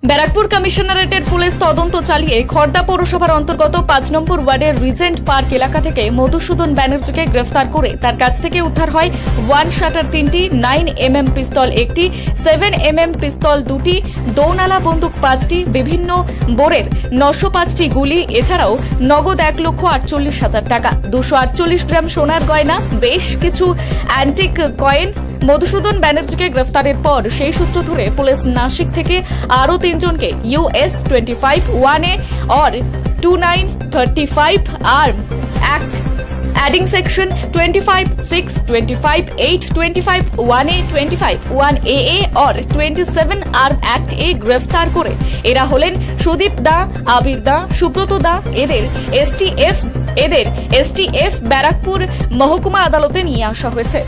Barrackpore কমিশনারেটের police তদন্ত চালিয়ে খড়দা পৌরসভার অন্তর্গত ৫ নম্বর ওয়ার্ডের রিজেন্ট পার্ক এলাকা থেকে মধুসূদন ব্যানার্জিকে গ্রেফতার করে তার কাছ থেকে উদ্ধার হয় 1 শাটার 3টি, 9mm পিস্তল 1টি, 7mm পিস্তল 2টি, দৌনালা বন্দুক 5টি, বিভিন্ন বোরের 905টি গুলি, এছাড়াও নগদ 1,48,000 টাকা, 248 গ্রাম সোনার গয়না, বেশ কিছু অ্যান্টিক কয়েন। মধুসূদন ব্যানার্জিকে গ্রেফতারের পর সেই সূত্র ধরে পুলিশ নাসিক থেকে আরও 3 জনকে US 25 1A और 2935 arm act adding section 25 6 25 8 25 1A 25 1AA और 27 आर्म एक्ट ए গ্রেফতার করে এরা হলেন সুদীপ দা, আবির দা, সুব্রত দা। এদের STF ব্যারাকপুর মহকুমা আদালতে নিয়ে আসা হয়েছে।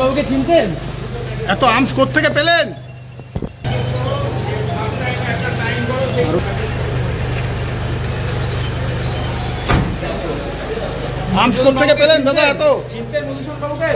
বাবুকে চিনতেন? এত আর্মস কোত্থেকে পেলেন? আর্মস কোত্থেকে পেলেন দাদা? এত চিনতেন মধুসূদন বাবুকে?